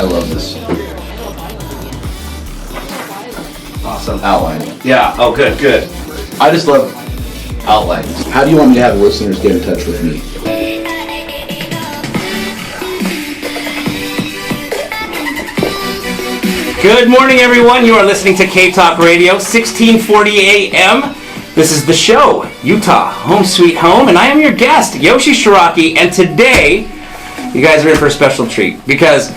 I love this. Awesome. Outline. Yeah. Oh, good. I just love outlines. How do you want me to have listeners get in touch with me? Good morning, everyone. You are listening to KTALK Radio, 1640 AM. This is the show, Utah, Home Sweet Home, and I am your guest, Yoshi Shiraki, and today, you guys are in for a special treat, because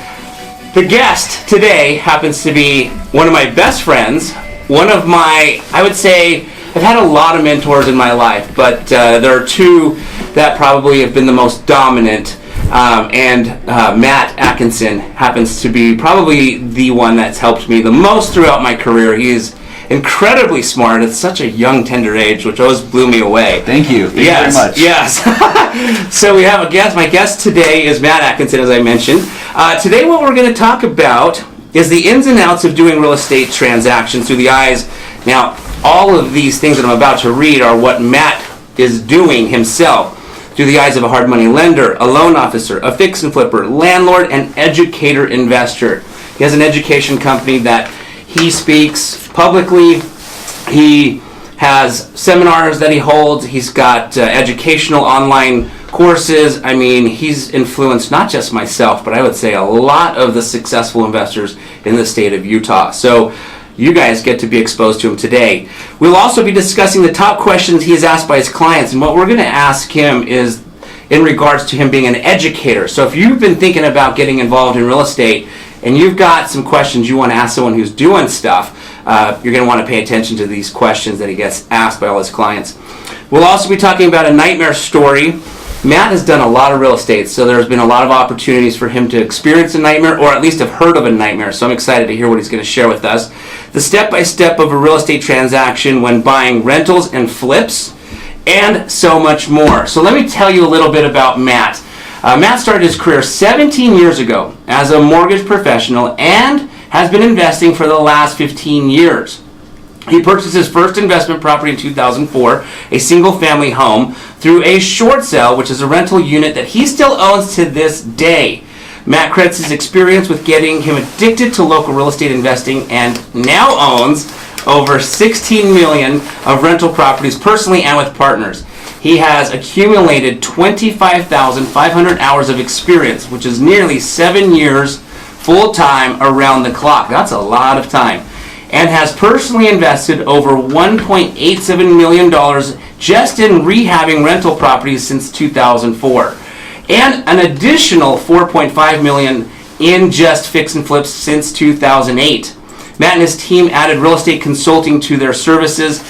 the guest today happens to be one of my best friends, one of my, I would say, I've had a lot of mentors in my life, but there are two that probably have been the most dominant, and Matt Atkinson happens to be probably the one that's helped me the most throughout my career. He's incredibly smart at such a young, tender age, which always blew me away. Thank you. Thank you very much. Yes. So we have a guest. My guest today is Matt Atkinson, as I mentioned. Today what we're going to talk about is the ins and outs of doing real estate transactions through the eyes. Now, all of these things that I'm about to read are what Matt is doing himself through the eyes of a hard money lender, a loan officer, a fix and flipper, landlord, and educator investor. He has an education company that he speaks publicly. He has seminars that he holds. He's got educational online courses. I mean, he's influenced not just myself, but I would say a lot of the successful investors in the state of Utah. So you guys get to be exposed to him today. We'll also be discussing the top questions he has asked by his clients, and what we're going to ask him is in regards to him being an educator. So if you've been thinking about getting involved in real estate and you've got some questions you want to ask someone who's doing stuff, you're going to want to pay attention to these questions that he gets asked by all his clients. We'll also be talking about a nightmare story. Matt has done a lot of real estate, so there's been a lot of opportunities for him to experience a nightmare, or at least have heard of a nightmare, so I'm excited to hear what he's going to share with us. The step-by-step of a real estate transaction when buying rentals and flips, and so much more. So let me tell you a little bit about Matt. Matt started his career 17 years ago as a mortgage professional and has been investing for the last 15 years. He purchased his first investment property in 2004, a single-family home, through a short sale, which is a rental unit that he still owns to this day. Matt credits his experience with getting him addicted to local real estate investing and now owns over 16 million of rental properties personally and with partners. He has accumulated 25,500 hours of experience, which is nearly 7 years full-time around the clock. That's a lot of time. And has personally invested over $1.87 million just in rehabbing rental properties since 2004. And an additional $4.5 million in just fix and flips since 2008. Matt and his team added real estate consulting to their services.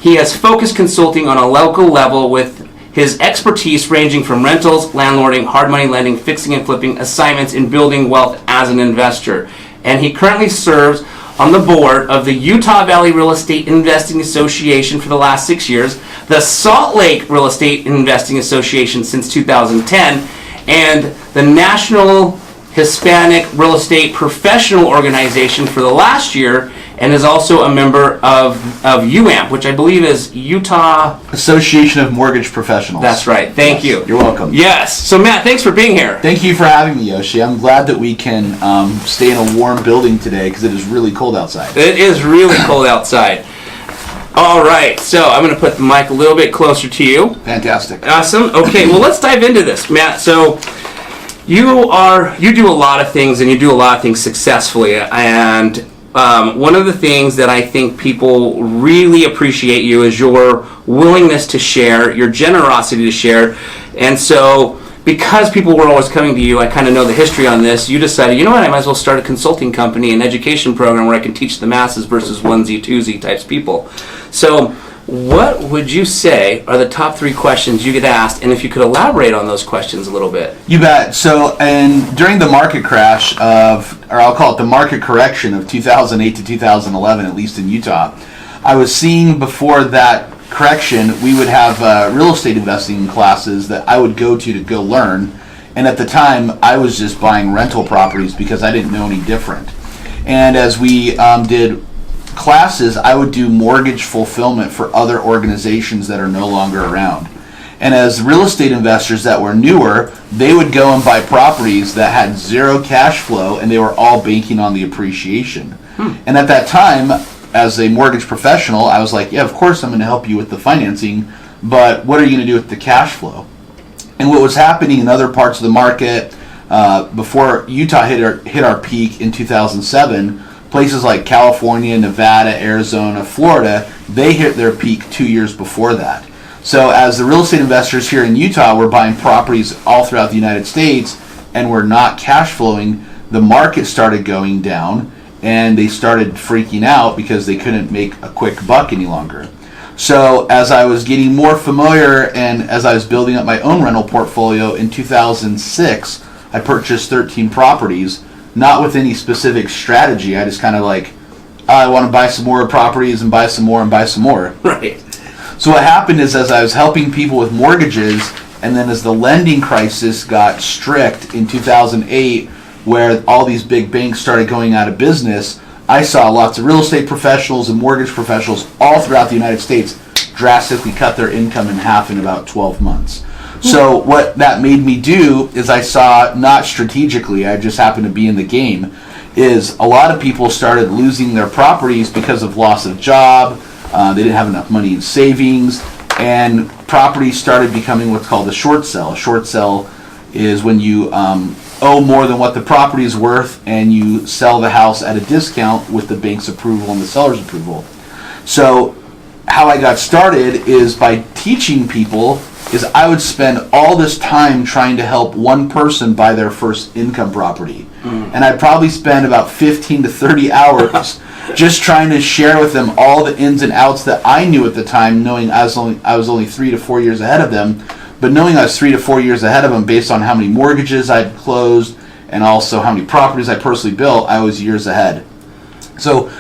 He has focused consulting on a local level with his expertise ranging from rentals, landlording, hard money lending, fixing and flipping, assignments, and building wealth as an investor. And he currently serves on the board of the Utah Valley Real Estate Investing Association for the last 6 years, the Salt Lake Real Estate Investing Association since 2010, and the National Hispanic Real Estate Professional Organization for the last year, and is also a member of UAMP, which I believe is Utah Association of Mortgage Professionals. That's right. Thank you. You're welcome. Yes. So Matt, thanks for being here. Thank you for having me, Yoshi. I'm glad that we can stay in a warm building today because it is really cold outside. It is really cold outside. All right. So I'm going to put the mic a little bit closer to you. Fantastic. Awesome. Okay. Well, let's dive into this, Matt. So you do a lot of things, and you do a lot of things successfully, and one of the things that I think people really appreciate you is your willingness to share, your generosity to share. And so because people were always coming to you, I kind of know the history on this, you decided, you know what, I might as well start a consulting company, an education program where I can teach the masses versus onesie, twosie types people. So what would you say are the top 3 questions you get asked, and if you could elaborate on those questions a little bit? You bet. So, and during the market crash or I'll call it the market correction of 2008 to 2011, at least in Utah, I was seeing before that correction, we would have real estate investing classes that I would go to go learn, and at the time, I was just buying rental properties because I didn't know any different. And as we did classes, I would do mortgage fulfillment for other organizations that are no longer around. And as real estate investors that were newer, they would go and buy properties that had zero cash flow, and they were all banking on the appreciation. And at that time, as a mortgage professional, I was like, yeah, of course I'm going to help you with the financing, but what are you going to do with the cash flow? And what was happening in other parts of the market before Utah hit our peak in 2007, places like California, Nevada, Arizona, Florida, they hit their peak 2 years before that. So as the real estate investors here in Utah were buying properties all throughout the United States and were not cash flowing, the market started going down, and they started freaking out because they couldn't make a quick buck any longer. So as I was getting more familiar and as I was building up my own rental portfolio in 2006, I purchased 13 properties, not with any specific strategy. I just kind of like, I want to buy some more properties and buy some more and buy some more. Right. So what happened is, as I was helping people with mortgages, and then as the lending crisis got strict in 2008, where all these big banks started going out of business, I saw lots of real estate professionals and mortgage professionals all throughout the United States drastically cut their income in half in about 12 months. So what that made me do is I saw, not strategically, I just happened to be in the game, is a lot of people started losing their properties because of loss of job. They didn't have enough money in savings, and properties started becoming what's called a short sell. A short sell is when you owe more than what the property is worth, and you sell the house at a discount with the bank's approval and the seller's approval. So how I got started is by teaching people, is I would spend all this time trying to help one person buy their first income property. And I'd probably spend about 15 to 30 hours just trying to share with them all the ins and outs that I knew at the time, knowing I was only 3 to 4 years ahead of them, but knowing I was 3 to 4 years ahead of them based on how many mortgages I'd closed and also how many properties I personally built, I was years ahead. So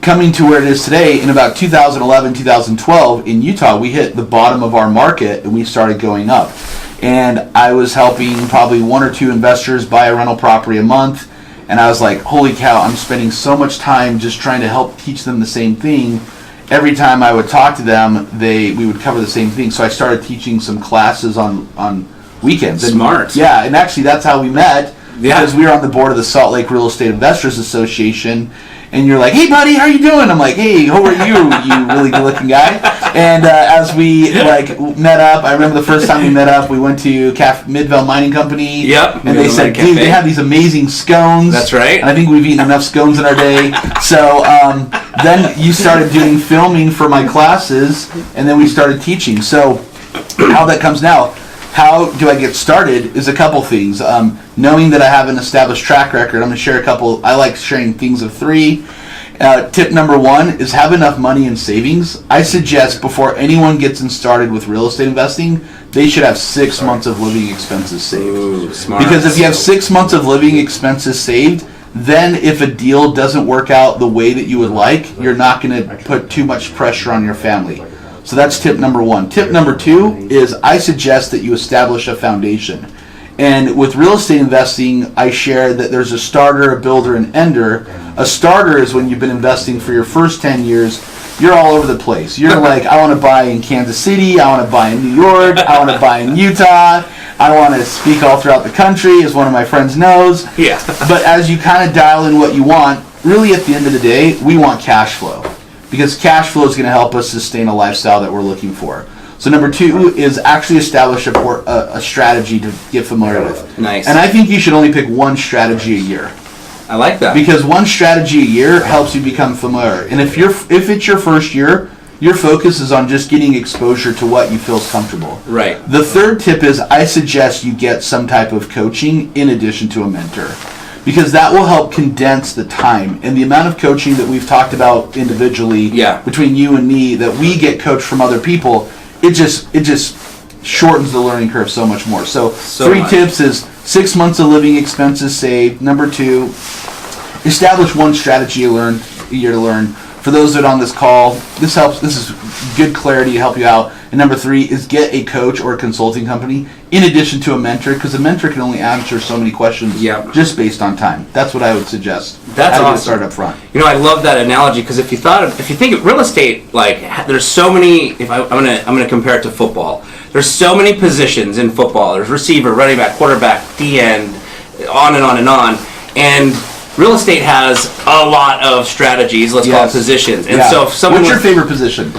coming to where it is today, in about 2011, 2012, in Utah, we hit the bottom of our market and we started going up. And I was helping probably 1 or 2 investors buy a rental property a month. And I was like, holy cow, I'm spending so much time just trying to help teach them the same thing. Every time I would talk to them, we would cover the same thing. So I started teaching some classes on weekends. Smart. Yeah, and actually that's how we met. Yeah. Because we were on the board of the Salt Lake Real Estate Investors Association. And you're like, hey buddy, how you doing? I'm like, hey, how are you, you really good looking guy? And as we met up, I remember the first time we met up, we went to Midvale Mining Company. Yep. And they said, dude, they have these amazing scones. That's right. And I think we've eaten enough scones in our day. So then you started doing filming for my classes, and then we started teaching. So how that comes now, how do I get started is a couple things. Knowing that I have an established track record, I'm going to share a couple. I like sharing things of 3. Tip number 1 is have enough money in savings. I suggest before anyone gets started with real estate investing, they should have 6 months of living expenses saved. Ooh, smart. Because if you have 6 months of living expenses saved, then if a deal doesn't work out the way that you would like, you're not going to put too much pressure on your family. So that's tip number 1. Tip number 2 is I suggest that you establish a foundation. And with real estate investing, I share that there's a starter, a builder, and ender. A starter is when you've been investing for your first 10 years, you're all over the place. You're like, I want to buy in Kansas City, I want to buy in New York, I want to buy in Utah, I want to speak all throughout the country, as one of my friends knows. Yeah. But as you kind of dial in what you want, really at the end of the day, we want cash flow. Because cash flow is going to help us sustain a lifestyle that we're looking for. So number 2 is actually establish a strategy to get familiar with. Nice. And I think you should only pick 1 strategy a year. I like that. Because 1 strategy a year helps you become familiar. And if it's your first year, your focus is on just getting exposure to what you feel is comfortable. Right. The 3rd tip is I suggest you get some type of coaching in addition to a mentor. Because that will help condense the time. And the amount of coaching that we've talked about individually between you and me that we get coached from other people, it just shortens the learning curve so much more. So 3 tips is 6 months of living expenses saved. Number 2, establish 1 strategy a year to learn. For those that are on this call, this is good clarity to help you out. And number 3 is get a coach or a consulting company in addition to a mentor, because a mentor can only answer so many questions just based on time. That's what I would suggest. That's awesome. How to get started up front. I love that analogy, because if you think of real estate, like there's so many. I'm gonna compare it to football. There's so many positions in football. There's receiver, running back, quarterback, D end, on and on and on. And real estate has a lot of strategies. Let's call it positions. And so, if someone what's your favorite position?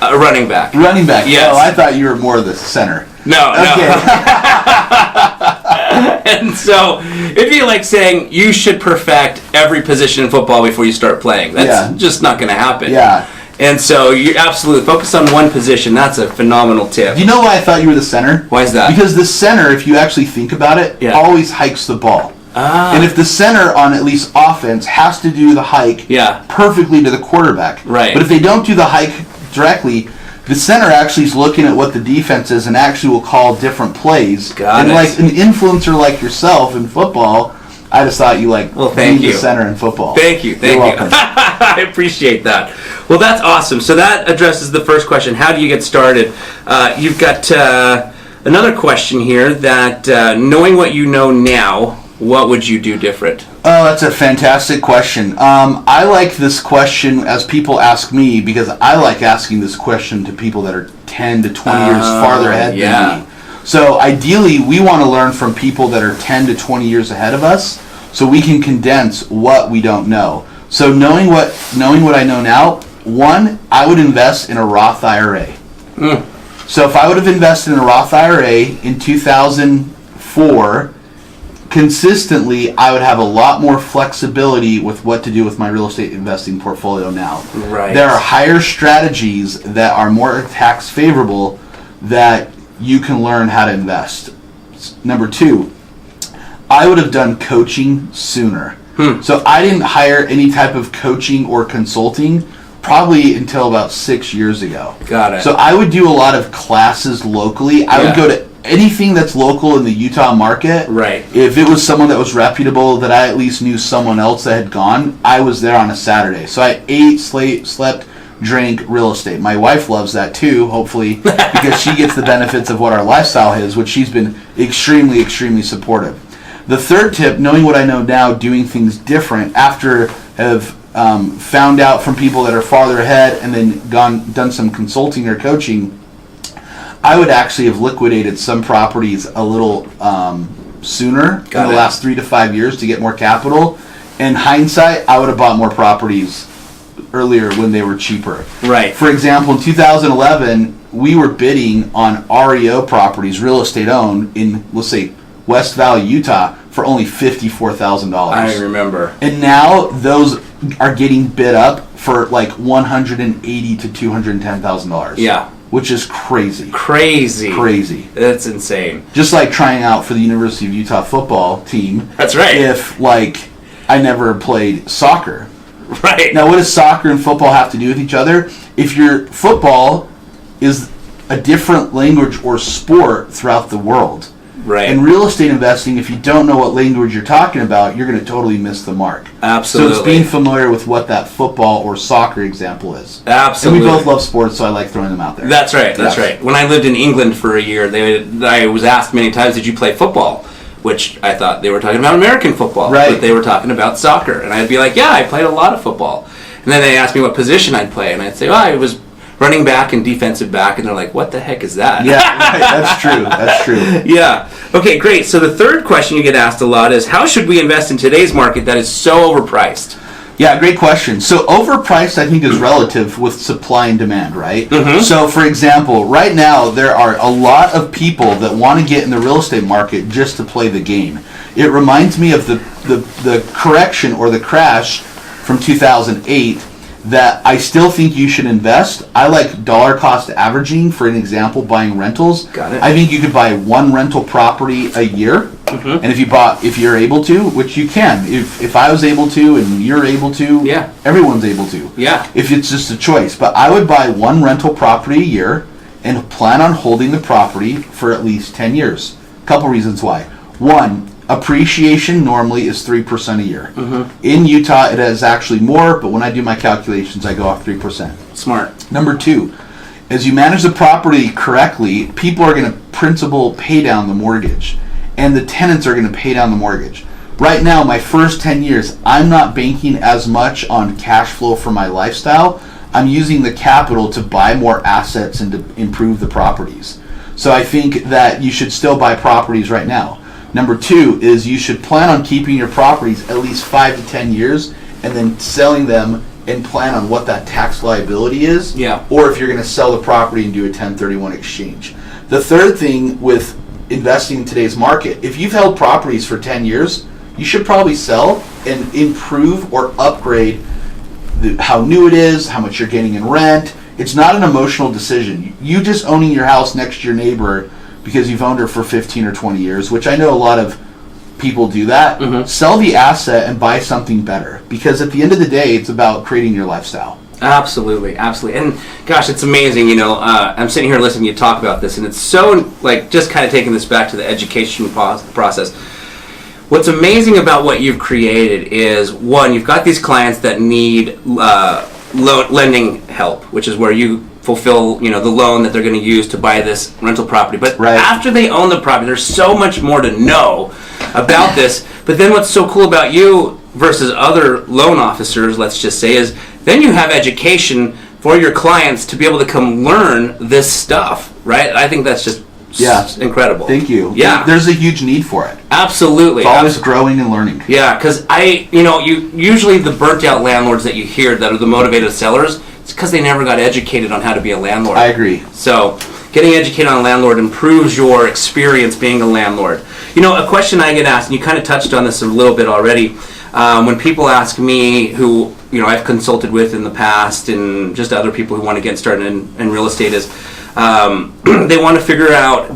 Running back. Running back. Yes. Oh, I thought you were more the center. No. Okay. And so it'd be like saying you should perfect every position in football before you start playing. That's just not going to happen. Yeah. And so you absolutely focus on one position. That's a phenomenal tip. Do you know why I thought you were the center? Why is that? Because the center, if you actually think about it, always hikes the ball. And if the center on at least offense has to do the hike perfectly to the quarterback. Right. But if they don't do the hike directly, the center actually is looking at what the defense is and actually will call different plays. Got and it. like an influencer like yourself in football, I just thought you being the center in football. Thank you. You're welcome. I appreciate that. Well, that's awesome. So that addresses the first question. How do you get started? You've got another question here that knowing what you know now, what would you do different? Oh, that's a fantastic question. I like this question as people ask me, because I like asking this question to people that are 10 to 20 years farther ahead than me. So ideally, we want to learn from people that are 10 to 20 years ahead of us, so we can condense what we don't know. So knowing what I know now, 1, I would invest in a Roth IRA. So if I would have invested in a Roth IRA in 2004, consistently, I would have a lot more flexibility with what to do with my real estate investing portfolio now. Right. There are higher strategies that are more tax favorable that you can learn how to invest. Number 2, I would have done coaching sooner. So I didn't hire any type of coaching or consulting probably until about 6 years ago. Got it. So I would do a lot of classes locally. I would go to anything that's local in the Utah market. Right. If it was someone that was reputable, that I at least knew someone else that had gone, I was there on a Saturday. So I ate, slept, drank real estate. My wife loves that too, hopefully, because she gets the benefits of what our lifestyle is, which she's been extremely, extremely supportive. The third tip, knowing what I know now, doing things different after have found out from people that are farther ahead and then done some consulting or coaching, I would actually have liquidated some properties a little sooner in the last 3 to 5 years to get more capital. In hindsight, I would have bought more properties earlier when they were cheaper. Right. For example, in 2011, we were bidding on REO properties, real estate owned, in, let's say, West Valley, Utah, for only $54,000. I remember. And now those are getting bid up for like $180,000 to $210,000. Yeah. Which is crazy. Crazy. That's insane. Just like trying out for the University of Utah football team. That's right. If, like, I never played soccer. Right. Now, what does soccer and football have to do with each other? If your football is a different language or sport throughout the world. Right. And real estate investing, if you don't know what language you're talking about, you're going to totally miss the mark. Absolutely. So it's being familiar with what that football or soccer example is. Absolutely. And we both love sports, so I like throwing them out there. That's right. That's right. When I lived in England for a year, I was asked many times, did you play football? Which I thought they were talking about American football. Right. But they were talking about soccer. And I'd be like, yeah, I played a lot of football. And then they asked me what position I'd play. And I'd say, I was running back and defensive back, and they're like, what the heck is that? Yeah, right. That's true. That's true. Yeah. Okay, great. So the third question you get asked a lot is, how should we invest in today's market that is so overpriced? Yeah, great question. So overpriced, I think, is relative with supply and demand, right? Mm-hmm. So, for example, right now, there are a lot of people that want to get in the real estate market just to play the game. It reminds me of the correction or the crash from 2008 that I still think you should invest. I like dollar cost averaging, for an example, buying rentals. Got it. I think you could buy one rental property a year. Mm-hmm. And if you're able to, which you can, if I was able to and you're able to, yeah, everyone's able to. Yeah. If it's just a choice. But I would buy one rental property a year and plan on holding the property for at least 10 years. A couple reasons why. One, appreciation normally is 3% a year. Mm-hmm. In Utah, it is actually more, but when I do my calculations, I go off 3%. Smart. Number two, as you manage the property correctly, people are going to principal pay down the mortgage, and the tenants are going to pay down the mortgage. Right now, my first 10 years, I'm not banking as much on cash flow for my lifestyle. I'm using the capital to buy more assets and to improve the properties. So I think that you should still buy properties right now. Number two is you should plan on keeping your properties at least 5 to 10 years and then selling them and plan on what that tax liability is. Yeah. Or if you're going to sell the property and do a 1031 exchange. The third thing with investing in today's market, if you've held properties for 10 years, you should probably sell and improve or upgrade how new it is, how much you're getting in rent. It's not an emotional decision. You just owning your house next to your neighbor because you've owned her for 15 or 20 years, which I know a lot of people do that. Mm-hmm. Sell the asset and buy something better, because at the end of the day, it's about creating your lifestyle. Absolutely. And gosh, it's amazing. I'm sitting here listening to you talk about this, and it's so just kind of taking this back to the education process. What's amazing about what you've created is, one, you've got these clients that need lending help, which is where you fulfill, the loan that they're going to use to buy this rental property. But after they own the property, there's so much more to know about this. But then what's so cool about you versus other loan officers, let's just say, is then you have education for your clients to be able to come learn this stuff, right? I think that's just incredible. Thank you. Yeah. There's a huge need for it. Absolutely. It's always growing and learning. Yeah, because you usually the burnt out landlords that you hear that are the motivated sellers, it's because they never got educated on how to be a landlord. I agree. So getting educated on a landlord improves your experience being a landlord. A question I get asked, and you kind of touched on this a little bit already, when people ask me who I've consulted with in the past and just other people who want to get started in real estate is they want to figure out,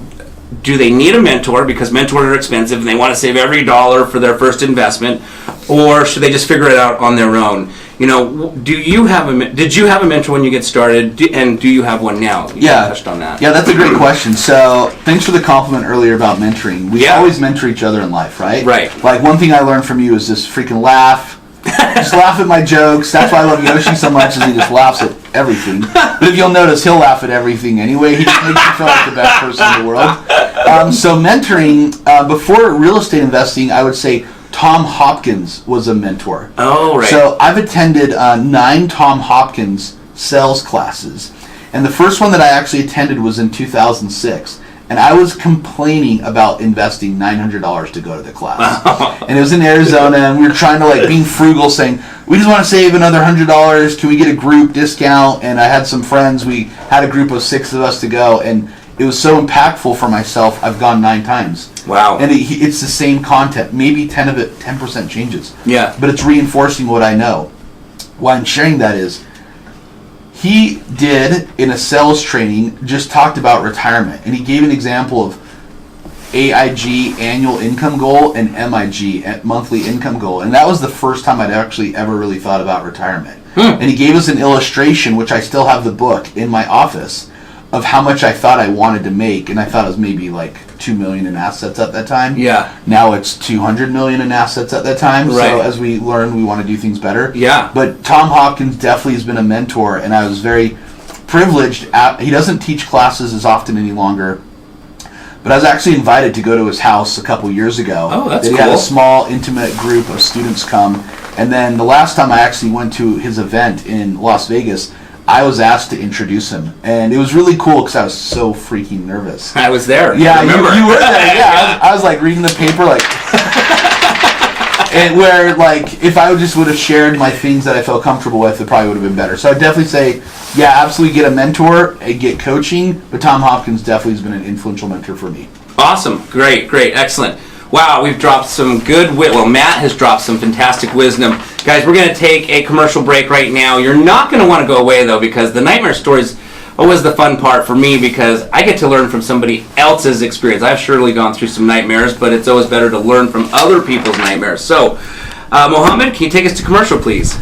do they need a mentor because mentors are expensive and they want to save every dollar for their first investment, or should they just figure it out on their own? Did you have a mentor when you get started, and do you have one now? You touched on that. Yeah, that's a great question. So thanks for the compliment earlier about mentoring. We always mentor each other in life, right? Right. Like, one thing I learned from you is just freaking laugh. Just laugh at my jokes. That's why I love Yoshi so much, is he just laughs at everything. But if you'll notice, he'll laugh at everything anyway. He just makes you feel like the best person in the world. So mentoring, before real estate investing, I would say Tom Hopkins was a mentor. Oh, right. So I've attended 9 Tom Hopkins sales classes. And the first one that I actually attended was in 2006. And I was complaining about investing $900 to go to the class. And it was in Arizona, and we were trying to, being frugal, saying, we just want to save another $100. Can we get a group discount? And I had some friends. We had a group of 6 of us to go, and it was so impactful for myself. I've gone 9 times. Wow. And it's the same content. Maybe 10% changes. Yeah. But it's reinforcing what I know. Why I'm sharing that is, he did, in a sales training, just talked about retirement. And he gave an example of AIG, annual income goal, and MIG, monthly income goal. And that was the first time I'd actually ever really thought about retirement. And he gave us an illustration, which I still have the book in my office, of how much I thought I wanted to make. And I thought it was maybe $2 million in assets at that time. Yeah. Now it's $200 million in assets at that time. Right. So as we learn, we want to do things better. Yeah. But Tom Hopkins definitely has been a mentor, and I was very privileged. He doesn't teach classes as often any longer, but I was actually invited to go to his house a couple years ago. Oh, that's cool. cool. He had a small, intimate group of students come, and then the last time I actually went to his event in Las Vegas, I was asked to introduce him, and it was really cool because I was so freaking nervous. I was there. Yeah, I remember. You were there. Yeah, I was reading the paper, and where if I would have shared my things that I felt comfortable with, it probably would have been better. So I'd definitely say, absolutely get a mentor and get coaching. But Tom Hopkins definitely has been an influential mentor for me. Awesome, great, excellent. Wow, we've dropped some good Matt has dropped some fantastic wisdom. Guys, we're going to take a commercial break right now. You're not going to want to go away, though, because the nightmare stories always the fun part for me, because I get to learn from somebody else's experience. I've surely gone through some nightmares, but it's always better to learn from other people's nightmares. So, Mohammed, can you take us to commercial, please?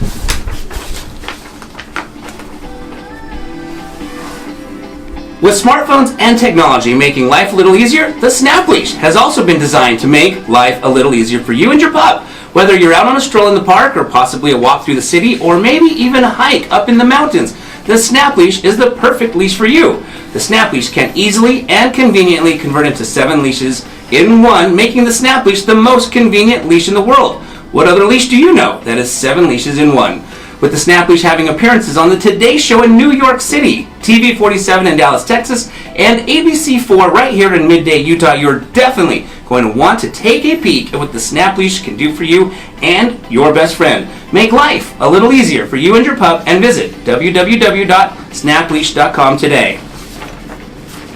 With smartphones and technology making life a little easier, the Snap Leash has also been designed to make life a little easier for you and your pup. Whether you're out on a stroll in the park, or possibly a walk through the city, or maybe even a hike up in the mountains, the Snap Leash is the perfect leash for you. The Snap Leash can easily and conveniently convert into 7 leashes in one, making the Snap Leash the most convenient leash in the world. What other leash do you know that is 7 leashes in one? With the Snap Leash having appearances on the Today Show in New York City, TV 47 in Dallas, Texas, and ABC 4 right here in Midday, Utah, you're definitely going to want to take a peek at what the Snap Leash can do for you and your best friend. Make life a little easier for you and your pup, and visit www.snapleash.com today.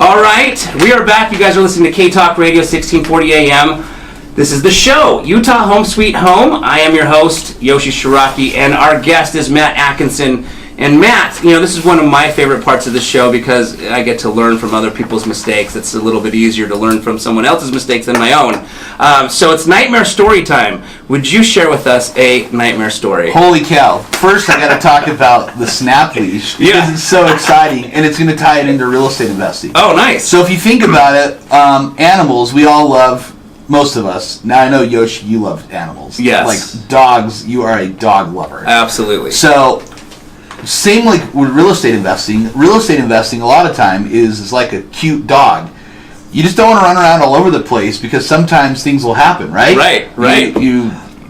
All right, we are back. You guys are listening to KTALK Radio, 1640 AM. This is the show, Utah Home Sweet Home. I am your host, Yoshi Shiraki, and our guest is Matt Atkinson. And Matt, this is one of my favorite parts of the show because I get to learn from other people's mistakes. It's a little bit easier to learn from someone else's mistakes than my own. So it's nightmare story time. Would you share with us a nightmare story? Holy cow. First, I got to talk about the Snap Leash because it's so exciting, and it's going to tie it into real estate investing. Oh, nice. So if you think about it, animals, we all love. Most of us. Now I know, Yoshi, you love animals. Yes. Like dogs, you are a dog lover. Absolutely. So, same like with real estate investing. Real estate investing a lot of time is like a cute dog. You just don't want to run around all over the place because sometimes things will happen, right? Right.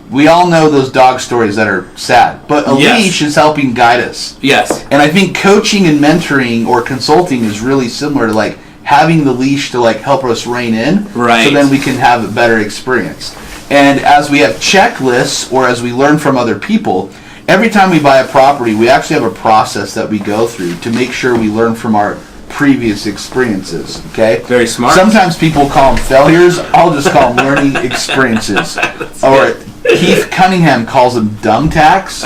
We all know those dog stories that are sad. But a leash is helping guide us. Yes. And I think coaching and mentoring or consulting is really similar to like having the leash to like help us rein in, right? So then we can have a better experience. And as we have checklists or as we learn from other people, every time we buy a property, we actually have a process that we go through to make sure we learn from our previous experiences. Okay? Very smart. Sometimes people call them failures. I'll just call them learning experiences. Or Keith Cunningham calls them dumb tacks.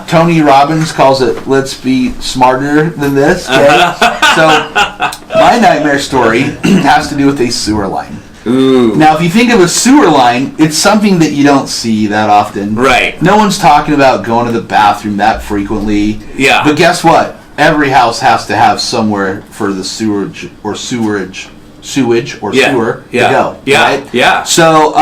Tony Robbins calls it let's be smarter than this. Okay? So my nightmare story has to do with a sewer line. Ooh. Now, if you think of a sewer line, it's something that you don't see that often. Right. No one's talking about going to the bathroom that frequently. Yeah. But guess what? Every house has to have somewhere for the sewage or sewer to go. Yeah. Right? Yeah. So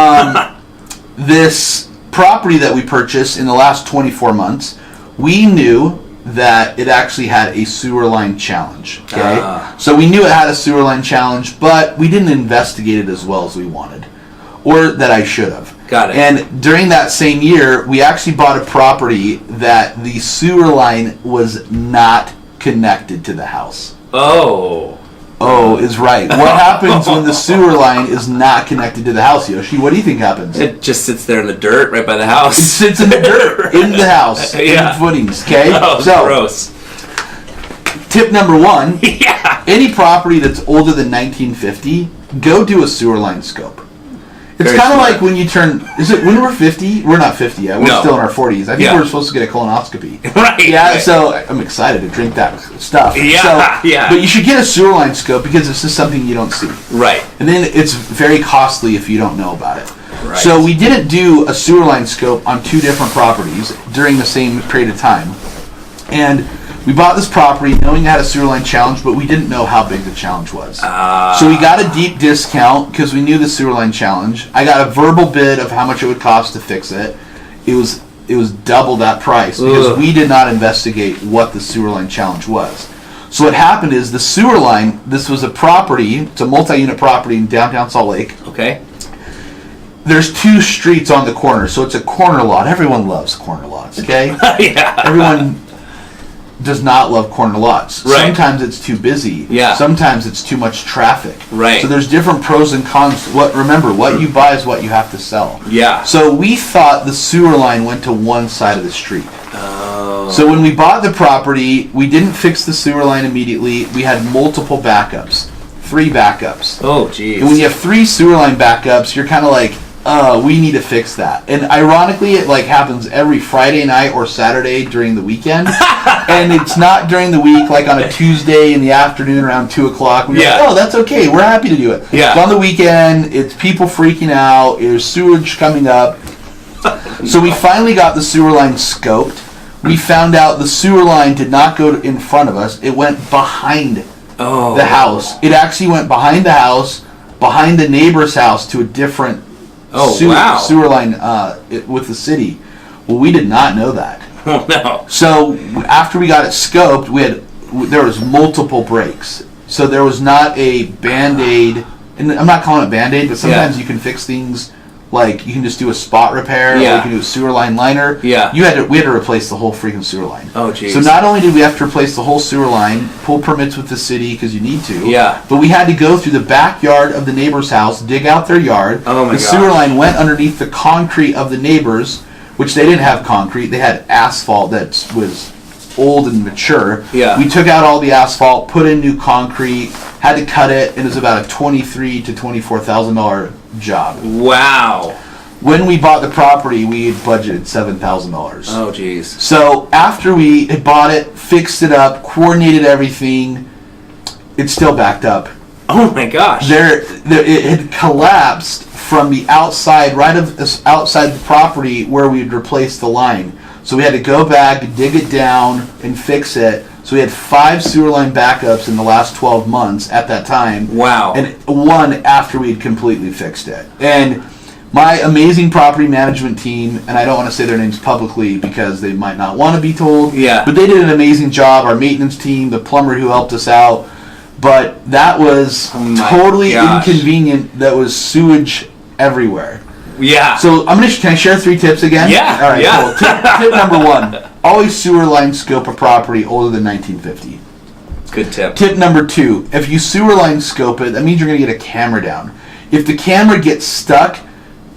this property that we purchased in the last 24 months, we knew that it actually had a sewer line challenge. Okay, so we knew it had a sewer line challenge, but we didn't investigate it as well as we wanted, or that I should have. Got it. And during that same year, we actually bought a property that the sewer line was not connected to the house. Oh, is right. What happens when the sewer line is not connected to the house, Yoshi? What do you think happens? It just sits there in the dirt right by the house. It sits in the dirt, in the house, in the footings, okay? So gross. Tip number 1, Yeah. any property that's older than 1950, go do a sewer line scope. It's kind of like when you turn, when we're 50? We're not 50 yet. We're still in our 40s. I think we're supposed to get a colonoscopy. Right. Yeah, so I'm excited to drink that stuff. Yeah, But you should get a sewer line scope because it's just something you don't see. Right. And then it's very costly if you don't know about it. Right. So we didn't do a sewer line scope on 2 different properties during the same period of time. And we bought this property knowing it had a sewer line challenge, but we didn't know how big the challenge was. So we got a deep discount because we knew the sewer line challenge. I got a verbal bid of how much it would cost to fix it. It was double that price because we did not investigate what the sewer line challenge was. So what happened is the sewer line, this was a property, it's a multi-unit property in downtown Salt Lake. Okay. There's 2 streets on the corner, so it's a corner lot. Everyone loves corner lots, okay? Yeah. Everyone does not love corner lots. Right. Sometimes it's too busy. Yeah. Sometimes it's too much traffic. Right. So there's different pros and cons. Remember, what you buy is what you have to sell. Yeah. So we thought the sewer line went to one side of the street. Oh. So when we bought the property, we didn't fix the sewer line immediately. We had multiple backups. 3 backups. Oh, geez. And when you have 3 sewer line backups, you're kind of like, we need to fix that. And ironically, it like happens every Friday night or Saturday during the weekend. And it's not during the week, like on a Tuesday in the afternoon around 2 o'clock. We're like, oh, that's okay. We're happy to do it. Yeah. It's on the weekend. It's people freaking out. There's sewage coming up. So we finally got the sewer line scoped. We found out the sewer line did not go in front of us. It went behind the house. It actually went behind the house, behind the neighbor's house to a different sewer line with the city. Well, we did not know that. Oh, no. So after we got it scoped, we had there was multiple breaks. So there was not a Band-Aid, and I'm not calling it Band-Aid, but sometimes you can fix things like you can just do a spot repair, or you can do a sewer line liner. Yeah. We had to replace the whole freaking sewer line. Oh, geez. So not only did we have to replace the whole sewer line, pull permits with the city because you need to. Yeah. But we had to go through the backyard of the neighbor's house, dig out their yard. Oh my The sewer line went underneath the concrete of the neighbors, which they didn't have concrete. They had asphalt that was old and mature. Yeah. We took out all the asphalt, put in new concrete, had to cut it, and it was about a $23,000 to $24,000 job. Wow. When we bought the property, we had budgeted $7,000. Oh, geez. So after we had bought it, fixed it up, coordinated everything, it's still backed up. Oh my gosh. It had collapsed from the outside, outside the property where we had replaced the line. So we had to go back, dig it down, and fix it. So we had 5 sewer line backups in the last 12 months at that time. Wow. And 1 after we had completely fixed it. And my amazing property management team, and I don't want to say their names publicly because they might not want to be told, but they did an amazing job. Our maintenance team, the plumber who helped us out, but that was totally inconvenient. That was sewage everywhere. Yeah. So can I share 3 tips again? Yeah. All right, cool. Tip number 1, always sewer line scope a property older than 1950. Good tip. Tip number 2, if you sewer line scope it, that means you're going to get a camera down. If the camera gets stuck,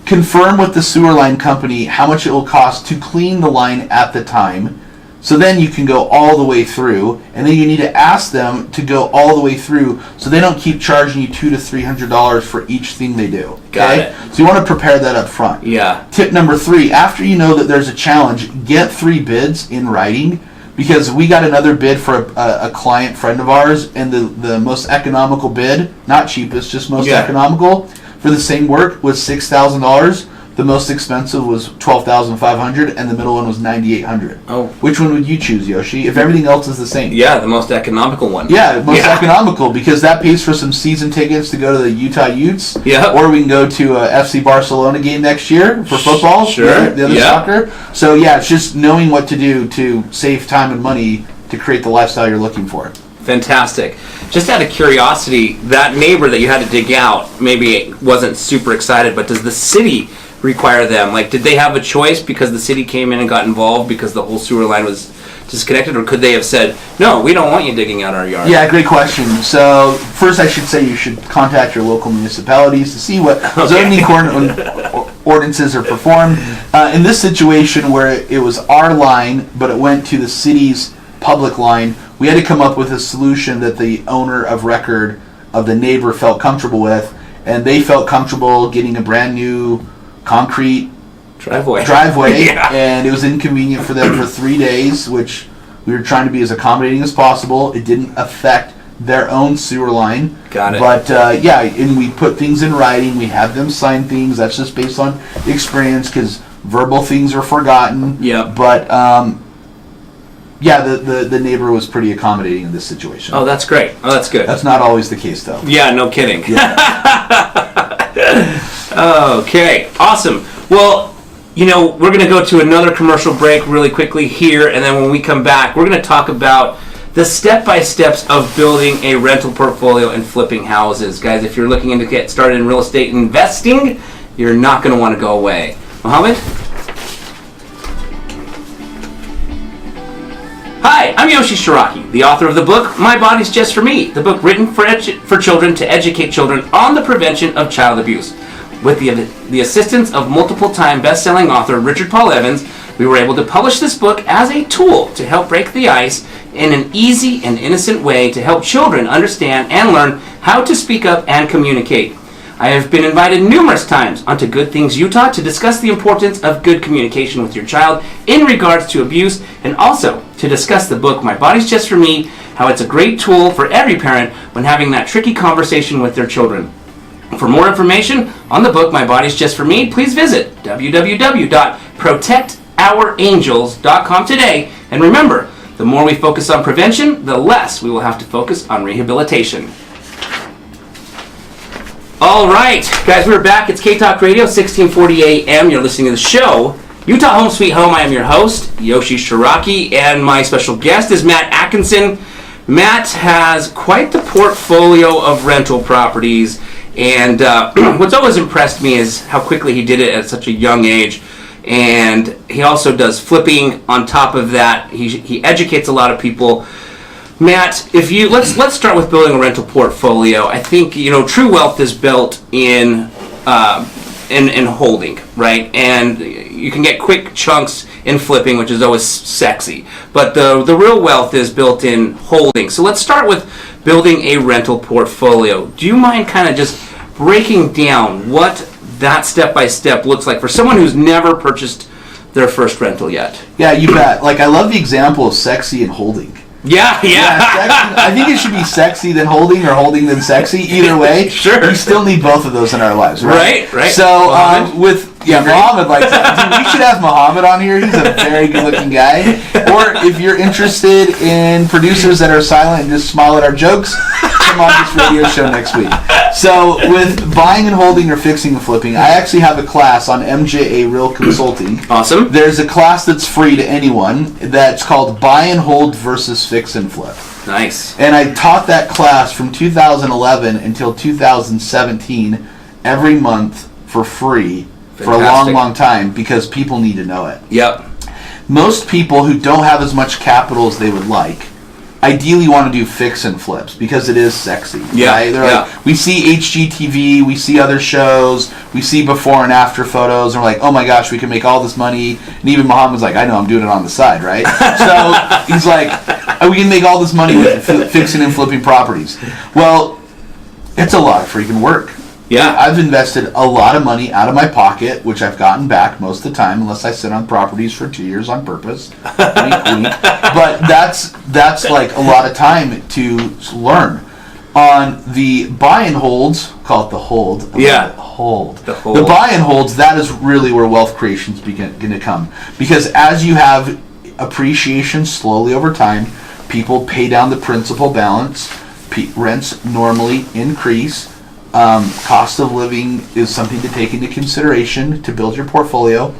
confirm with the sewer line company how much it will cost to clean the line at the time. So then you can go all the way through, and then you need to ask them to go all the way through so they don't keep charging you $200 to $300 for each thing they do. Okay? Got it. So you want to prepare that up front. Yeah. Tip number 3, after you know that there's a challenge, get 3 bids in writing, because we got another bid for a client friend of ours, and the most economical bid, not cheapest, just most economical, for the same work was $6,000. The most expensive was $12,500, and the middle one was $9,800. Oh. Which one would you choose, Yoshi, if everything else is the same? Yeah, the most economical one. Yeah, most economical, because that pays for some season tickets to go to the Utah Utes. Yeah. Or we can go to a FC Barcelona game next year for football. Sure. The other soccer. So yeah, it's just knowing what to do to save time and money to create the lifestyle you're looking for. Fantastic. Just out of curiosity, that neighbor that you had to dig out maybe wasn't super excited, but does the city require them? Like, did they have a choice because the city came in and got involved because the whole sewer line was disconnected, or could they have said, no, we don't want you digging out our yard? Yeah, great question. So first I should say you should contact your local municipalities to see what zoning ordinances are performed. In this situation where it was our line, but it went to the city's public line, we had to come up with a solution that the owner of record of the neighbor felt comfortable with, and they felt comfortable getting a brand new concrete driveway. And it was inconvenient for them for 3 days, which we were trying to be as accommodating as possible. It didn't affect their own sewer line. Got it. But and we put things in writing. We had them sign things. That's just based on experience, because verbal things are forgotten. Yeah. But the neighbor was pretty accommodating in this situation. Oh, that's great. Oh, that's good. That's not always the case, though. Yeah, no kidding. Yeah. Okay, awesome. Well, we're going to go to another commercial break really quickly here, and then when we come back, we're going to talk about the step-by-steps of building a rental portfolio and flipping houses. Guys, if you're looking to get started in real estate investing, you're not going to want to go away. Mohammed? Hi, I'm Yoshi Shiraki, the author of the book, My Body's Just For Me, the book written for children to educate children on the prevention of child abuse. With the assistance of multiple-time best-selling author Richard Paul Evans, we were able to publish this book as a tool to help break the ice in an easy and innocent way to help children understand and learn how to speak up and communicate. I have been invited numerous times onto Good Things Utah to discuss the importance of good communication with your child in regards to abuse, and also to discuss the book My Body's Just For Me, how it's a great tool for every parent when having that tricky conversation with their children. For more information on the book My Body's Just For Me, please visit www.protectourangels.com today. And remember, the more we focus on prevention, the less we will have to focus on rehabilitation. All right, guys, we're back. It's KTALK Radio, 1640 AM. You're listening to the show, Utah Home Sweet Home. I am your host, Yoshi Shiraki, and my special guest is Matt Atkinson, Matt has quite the portfolio of rental properties, and what's always impressed me is how quickly he did it at such a young age. And he also does flipping on top of that. He educates a lot of people. Matt, let's start with building a rental portfolio. I think true wealth is built in holding, right? And you can get quick chunks in flipping, which is always sexy. But the real wealth is built in holding. So let's start with building a rental portfolio. Do you mind kind of just breaking down what that step-by-step looks like for someone who's never purchased their first rental yet? Yeah, you bet. Like, I love the example of sexy and holding. Yeah. Sexy, I think it should be sexy then holding or holding then sexy. Either way, Sure. We still need both of those in our lives, right? Right. So Muhammad likes that. Dude, we should have Muhammad on here. He's a very good-looking guy. Or if you're interested in producers that are silent and just smile at our jokes, come on this radio show next week. So with buying and holding or fixing and flipping, I actually have a class on MJA Real Consulting. Awesome. There's a class that's free to anyone that's called Buy and Hold versus Fix and Flip. Nice. And I taught that class from 2011 until 2017 every month for free. Fantastic. For a long, long time because people need to know it. Yep. Most people who don't have as much capital as they would like ideally want to do fix and flips because it is sexy. Yeah. Right? They're like, we see HGTV, we see other shows, we see before and after photos, and we're like, oh my gosh, we can make all this money. And even Muhammad's like, I know, I'm doing it on the side, right? So he's like, we can make all this money with fixing and flipping properties. Well, it's a lot of freaking work. Yeah. I've invested a lot of money out of my pocket, which I've gotten back most of the time, unless I sit on properties for 2 years on purpose. Wink, wink. But that's like a lot of time to learn. On the buy and holds, call it the hold. Yeah. The hold. The hold. The buy and holds, that is really where wealth creation is going to come. Because as you have appreciation slowly over time, people pay down the principal balance, rents normally increase. Cost of living is something to take into consideration to build your portfolio.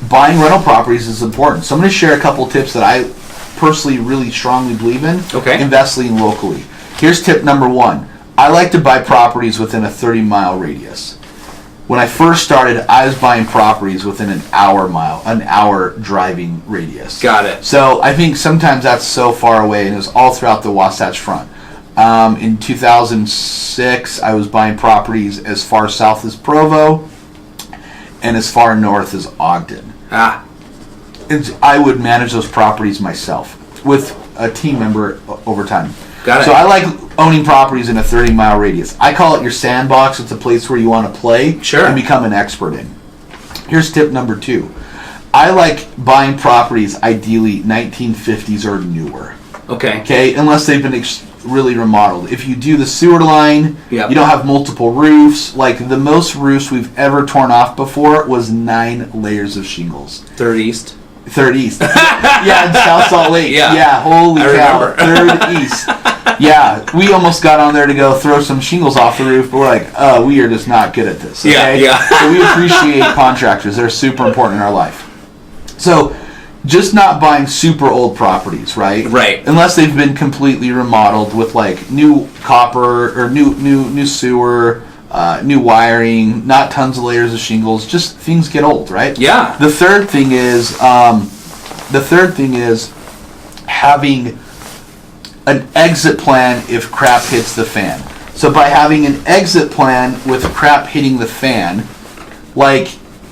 Buying rental properties is important. So I'm going to share a couple tips that I personally really strongly believe in. Okay. Investing locally. Here's tip number 1. I like to buy properties within a 30-mile radius. When I first started, I was buying properties within an hour driving radius. Got it. So I think sometimes that's so far away, and it was all throughout the Wasatch Front. In 2006, I was buying properties as far south as Provo and as far north as Ogden. And I would manage those properties myself with a team member over time. Got it. So I like owning properties in a 30-mile radius. I call it your sandbox. It's a place where you want to play and become an expert in. Here's tip number 2. I like buying properties ideally 1950s or newer. Okay, unless they've been really remodeled. If you do the sewer line, you don't have multiple roofs. Like the most roofs we've ever torn off before was 9 layers of shingles. Third East. Yeah, in South Salt Lake. Yeah, holy cow. Remember. Third East. Yeah, we almost got on there to go throw some shingles off the roof, but we're like, we are just not good at this. Okay? Yeah. So we appreciate contractors. They're super important in our life. So just not buying super old properties, right? Right. Unless they've been completely remodeled with like new copper or new sewer, new wiring, not tons of layers of shingles. Just things get old, right? Yeah. The third thing is having an exit plan if crap hits the fan. So by having an exit plan with crap hitting the fan, like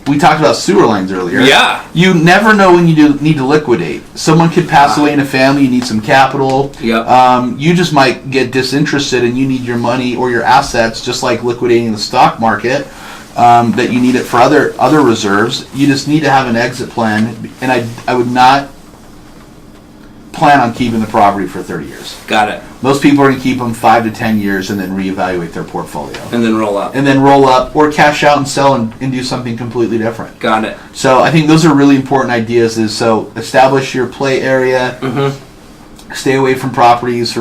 we talked about sewer lines earlier. Yeah. You never know when you need to liquidate. Someone could pass away in a family, you need some capital. Yep. You just might get disinterested and you need your money or your assets, just like liquidating the stock market, that you need it for other reserves. You just need to have an exit plan, and I would not plan on keeping the property for 30 years. Got it. Most people are going to keep them 5 to 10 years and then reevaluate their portfolio. And then roll up. Or cash out and sell and do something completely different. Got it. So I think those are really important ideas. Establish your play area. Mm-hmm. Stay away from properties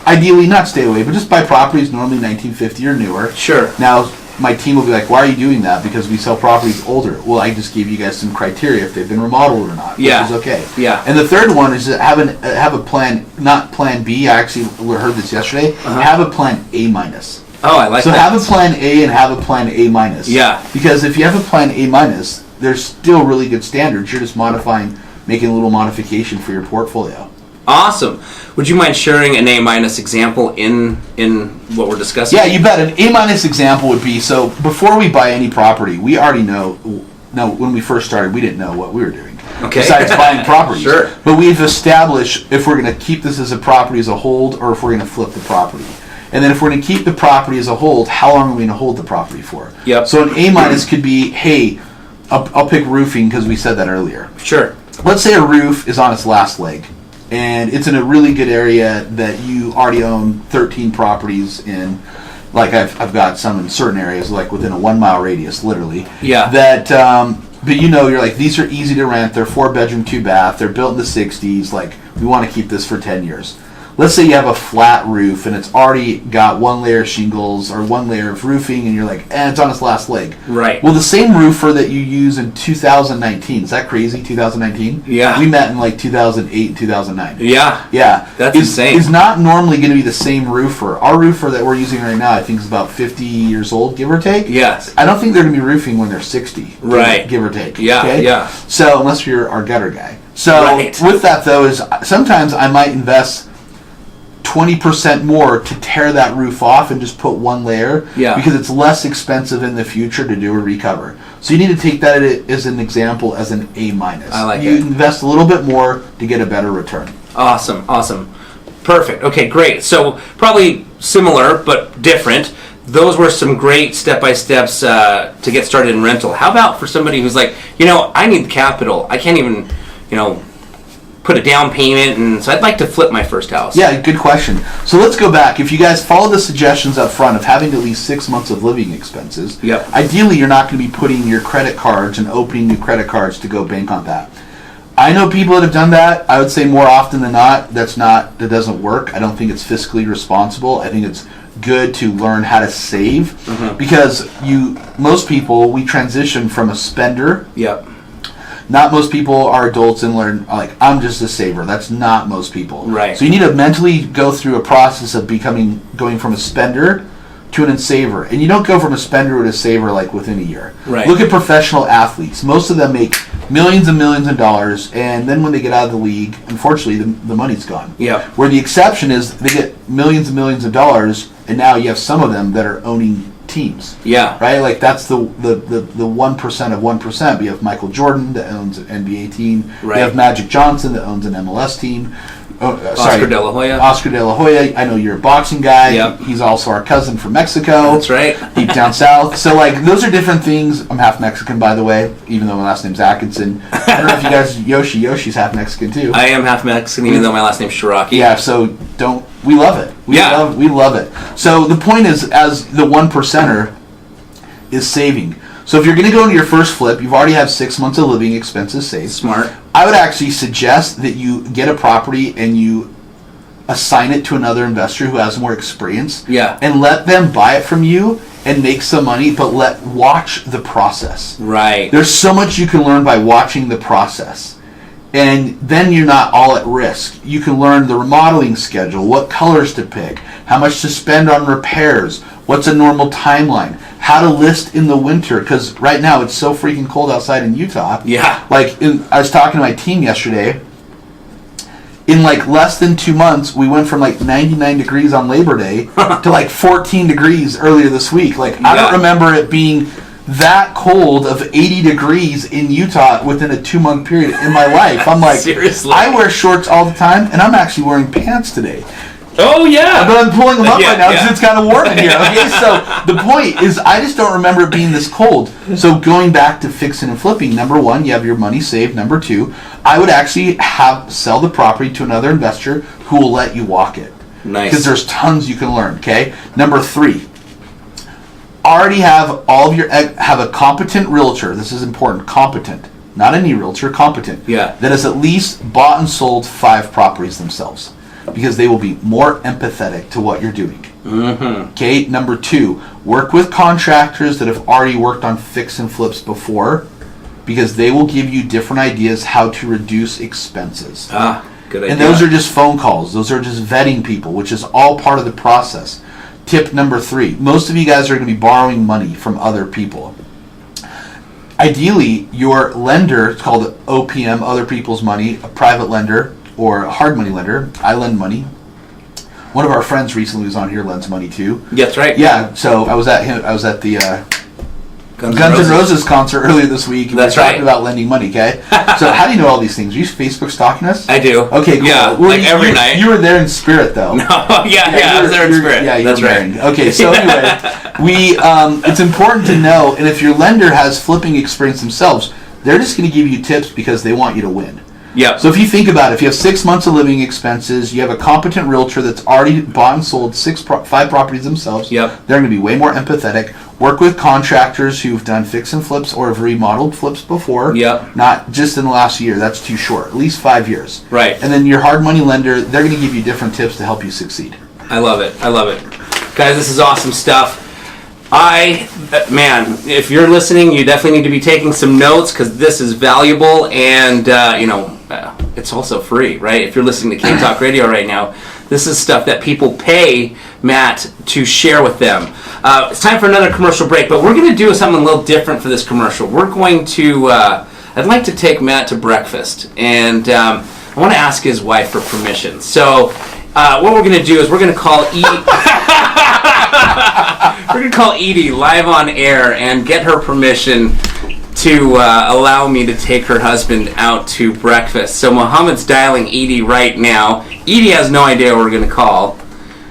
ideally not stay away, but just buy properties normally 1950 or newer. Sure. Now, my team will be like, why are you doing that? Because we sell properties older. Well, I just gave you guys some criteria if they've been remodeled or not, which is okay. Yeah. And the third one is to have a plan, not plan B. I actually heard this yesterday. Have a plan A minus. Oh, I like that. So have a plan A and have a plan A minus. Yeah. Because if you have a plan A minus, there's still really good standards. You're just making a little modification for your portfolio. Awesome. Would you mind sharing an A minus example in what we're discussing? Yeah, you bet. An A minus example would be, so before we buy any property, we already know. No, when we first started, we didn't know what we were doing. Okay. Besides buying properties. Sure. But we've established if we're going to keep this as a property as a hold or if we're going to flip the property. And then if we're going to keep the property as a hold, how long are we going to hold the property for? Yep. So an A minus could be, hey, I'll pick roofing because we said that earlier. Sure. Let's say a roof is on its last leg, and it's in a really good area that you already own 13 properties in. Like I've got some in certain areas, like within a 1 mile radius, literally. Yeah. That, but you're like, these are easy to rent. They're 4-bedroom, 2-bath. They're built in the 60s. Like, we want to keep this for 10 years. Let's say you have a flat roof and it's already got 1 layer of shingles or 1 layer of roofing, and you're like, it's on its last leg. Right. Well, the same roofer that you use in 2019, is that crazy, 2019? Yeah. We met in like 2008 and 2009. Yeah. Yeah. That's insane. Is not normally going to be the same roofer. Our roofer that we're using right now, I think, is about 50 years old, give or take. Yes. I don't think they're going to be roofing when they're 60. Right. Give or take. Yeah. Okay? Yeah. So, unless you're our gutter guy. So, with that, though, is sometimes I might invest 20% more to tear that roof off and just put 1 layer because it's less expensive in the future to do a recover. So you need to take that as an example as an A minus. I like it. You invest a little bit more to get a better return. Awesome. Perfect. Okay, great. So probably similar but different. Those were some great step-by-steps to get started in rental. How about for somebody who's like, I need the capital. I can't even, put a down payment, and so I'd like to flip my first house. Yeah, good question. So let's go back. If you guys follow the suggestions up front of having at least 6 months of living expenses, ideally you're not going to be putting your credit cards and opening new credit cards to go bank on that. I know people that have done that. I would say more often than not, that doesn't work. I don't think it's fiscally responsible. I think it's good to learn how to save because most people, we transition from a spender. Yep. Not most people are adults and learn, like, I'm just a saver. That's not most people. Right. So you need to mentally go through a process of going from a spender to an saver. And you don't go from a spender to a saver like within a year. Right. Look at professional athletes. Most of them make millions and millions of dollars, and then when they get out of the league, unfortunately, the money's gone. Yeah. Where the exception is they get millions and millions of dollars, and now you have some of them that are owning teams. Yeah. Right? Like that's the 1% of 1%. We have Michael Jordan that owns an NBA team. Right. We have Magic Johnson that owns an MLS team. Oscar De La Hoya. Oscar De La Hoya. I know you're a boxing guy. Yep. He's also our cousin from Mexico. That's right. Deep down south. So like those are different things. I'm half Mexican, by the way, even though my last name's Atkinson. I don't know if you guys Yoshi's half Mexican too. I am half Mexican, even though my last name's Shiraki. Yeah, so we love it. We love it. So the point is, as the 1%er is saving. So if you're going to go into your first flip, you've already have 6 months of living expenses saved. Smart. I would actually suggest that you get a property and you assign it to another investor who has more experience. Yeah. And let them buy it from you and make some money, but watch the process. Right. There's so much you can learn by watching the process. And then you're not all at risk. You can learn the remodeling schedule, what colors to pick, how much to spend on repairs, what's a normal timeline, how to list in the winter, because right now it's so freaking cold outside in Utah. Yeah. I was talking to my team yesterday. In like less than 2 months, we went from like 99 degrees on Labor Day to like 14 degrees earlier this week. I don't remember it being that cold of 80 degrees in Utah within a 2 month period in my life. I'm like, seriously? I wear shorts all the time, and I'm actually wearing pants today. Oh, yeah. But I'm pulling them up right now because it's kind of warm in here. Okay, so the point is, I just don't remember it being this cold. So going back to fixing and flipping, number one, you have your money saved. Number two, I would actually sell the property to another investor who will let you walk it. Nice. Because there's tons you can learn. Okay. Number three, already have have a competent realtor. This is important. Competent, not any realtor. Competent. Yeah. That has at least bought and sold 5 properties themselves, because they will be more empathetic to what you're doing. Mm-hmm. Okay, number 2, work with contractors that have already worked on fix and flips before, because they will give you different ideas how to reduce expenses. Good idea. And those are just phone calls. Those are just vetting people, which is all part of the process. Tip number 3, most of you guys are going to be borrowing money from other people. Ideally, your lender, it's called OPM, other people's money, a private lender or a hard money lender. I lend money. One of our friends recently was on here, lends money too. That's right. Yeah, so I was at the Guns N' Roses concert earlier this week. And That's we were talking right. about lending money, okay? So how do you know all these things? Are you Facebook stalking us? I do. Okay, cool. Yeah, Well, like every you, night. You were there in spirit, though. No, I was there in spirit. Yeah, That's right. married. Okay, so anyway, it's important to know, and if your lender has flipping experience themselves, they're just going to give you tips because they want you to win. Yep. So if you think about it, if you have 6 months of living expenses, you have a competent realtor that's already bought and sold 5 properties themselves. Yep. They're going to be way more empathetic. Work with contractors who've done fix and flips or have remodeled flips before. Yep. Not just in the last year. That's too short. At least 5 years. Right. And then your hard money lender, they're going to give you different tips to help you succeed. I love it. I love it. Guys, this is awesome stuff. Man, if you're listening, you definitely need to be taking some notes because this is valuable and, it's also free, right? If you're listening to KTALK Radio right now, this is stuff that people pay Matt to share with them. It's time for another commercial break, but we're going to do something a little different for this commercial. We're going to, I'd like to take Matt to breakfast, and I want to ask his wife for permission. So what we're going to do is we're going to call we're going to call Edie live on air and get her permission to allow me to take her husband out to breakfast. So Mohammed's dialing Edie right now. Edie has no idea what we're going to call.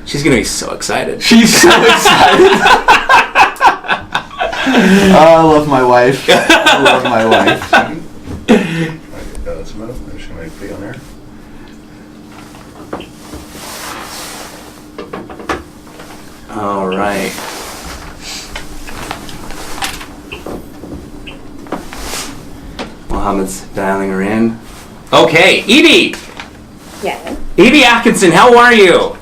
She's going to be so excited. She's so excited. I love my wife. I love my wife. All right. Mohammed's dialing her in. Okay, Edie! Yes, Edie Atkinson, how are you?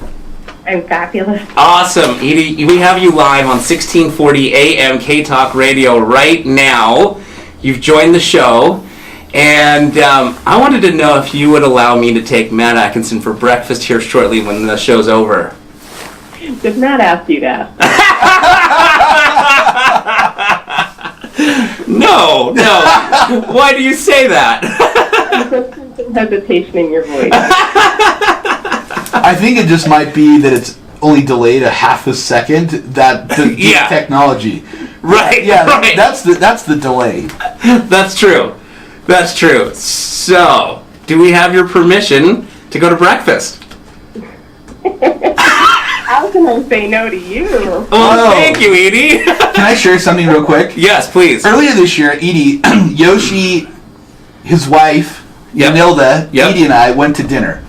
I'm fabulous. Awesome, Edie. We have you live on 1640 AM KTALK Radio right now. You've joined the show, and I wanted to know if you would allow me to take Matt Atkinson for breakfast here shortly when the show's over. Did not ask you that. No. Why do you say that? Some hesitation in your voice. I think it just might be that it's only delayed a half a second. That the Yeah. technology. Right. Yeah, Right. that's the delay. That's true. That's true. So, do we have your permission to go to breakfast? How can I say no to you? Well, Oh. thank you, Edie. Can I share something real quick? Yes, please. Earlier this year, Edie, Yoshi, his wife, Yep. Nilda, Yep. Edie, and I went to dinner.